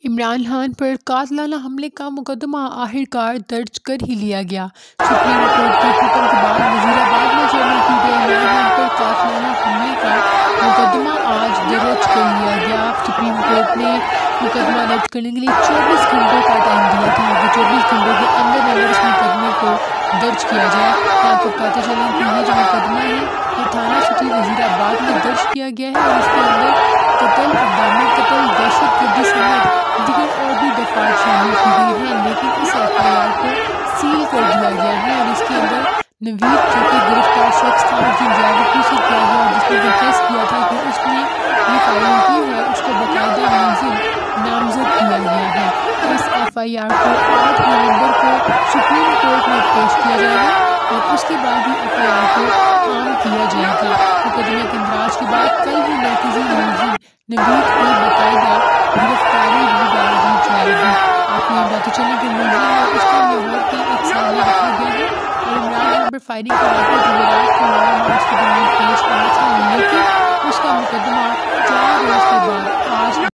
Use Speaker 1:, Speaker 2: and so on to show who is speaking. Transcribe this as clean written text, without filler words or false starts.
Speaker 1: इमरान खान पर कातिलाना हमले का मुकदमा आखिरकार दर्ज कर ही लिया गया। सुप्रीम कोर्ट के हुक्म के बाद वजीराबाद में चेयरमैन पीटीआई इमरान खान पर कातिलाना हमले का मुकदमा आज दर्ज कर लिया गया। सुप्रीम कोर्ट ने मुकदमा दर्ज करने के लिए 24 घंटों का टाइम दिया था कि 24 घंटों के अंदर इस मुकदमे को दर्ज किया जाए। आपको बताते चलें कि ये जो मुकदमा है ये थाना सिटी वजीराबाद में दर्ज किया गया है और इसके अंदर कत्ल, इक़दाम कत्ल, दहशतगर्दी समेत दीगर और भी दफात शामिल की गई है, लेकिन इस एफआईआर को सील कर दिया गया है और इसके अंदर नवीद जो कि गिरफ्तार शख्स था उसकी ड्राइवर से किया गया और जिसने कन्फेस किया था कि उसने ये फायरिंग की है, उसको बाकायदा नामजद किया गया है। इस एफआईआर को 8 नवंबर को सुप्रीम कोर्ट में पेश किया जाएगा और उसके बाद ही एफआईआर को आम किया जाएगा। मुकदमे के इंदराज के बाद कल ही मरकजी मुलजिम नवीद की बाकायदा गिरफ्तारी भी डाल दी जाएगी। आपको ये बातें चलें कि मुलजिम और उसके मेहर के एक सामने रखा गया है और इमरान खान पर फायरिंग का वाक़या जुमेरात को 9 मार्च के दौरान पेश आया था।